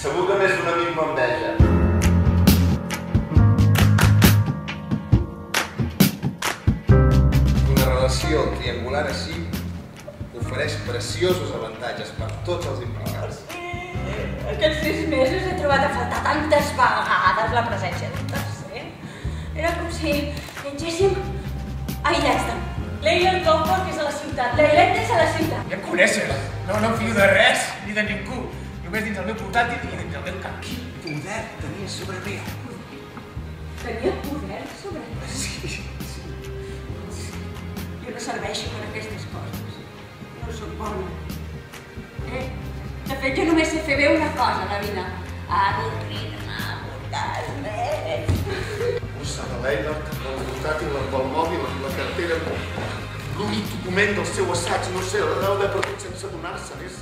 Segur que més d'un amic m'enveja. Una relació triangular així ofereix preciosos avantatges per tots els implicats. Aquests 6 mesos he trobat a faltar tantes vegades la presència d'un tercer. Era com si engéssim aïllats de mi. Leila el Comfort, que és a la ciutat. Leilet és a la ciutat. Ja em coneixes. No em fio de res, ni de ningú. Només dins el meu portàtil i dins el meu cap. Quin poder tenia sobre mi? Tenia poder sobre mi. Sí. Jo no serveixo per aquestes coses. No soc bona. De fet, jo només sé fer bé una cosa a la vida. Adormir-me, portar-me. Usar la Leila, el portàtil amb el mòbil, amb la cartera, l'únic document del seu assaig, no sé, la deu haver perdut sense adonar-se'n. És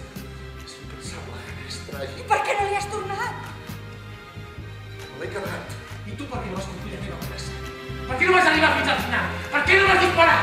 impensable, és tràgic. I per què no li has tornat? Me l'he quedat. I tu per què no vas complir la teva promesa? Per què no vas arribar fins al final? Per què no vas disparar?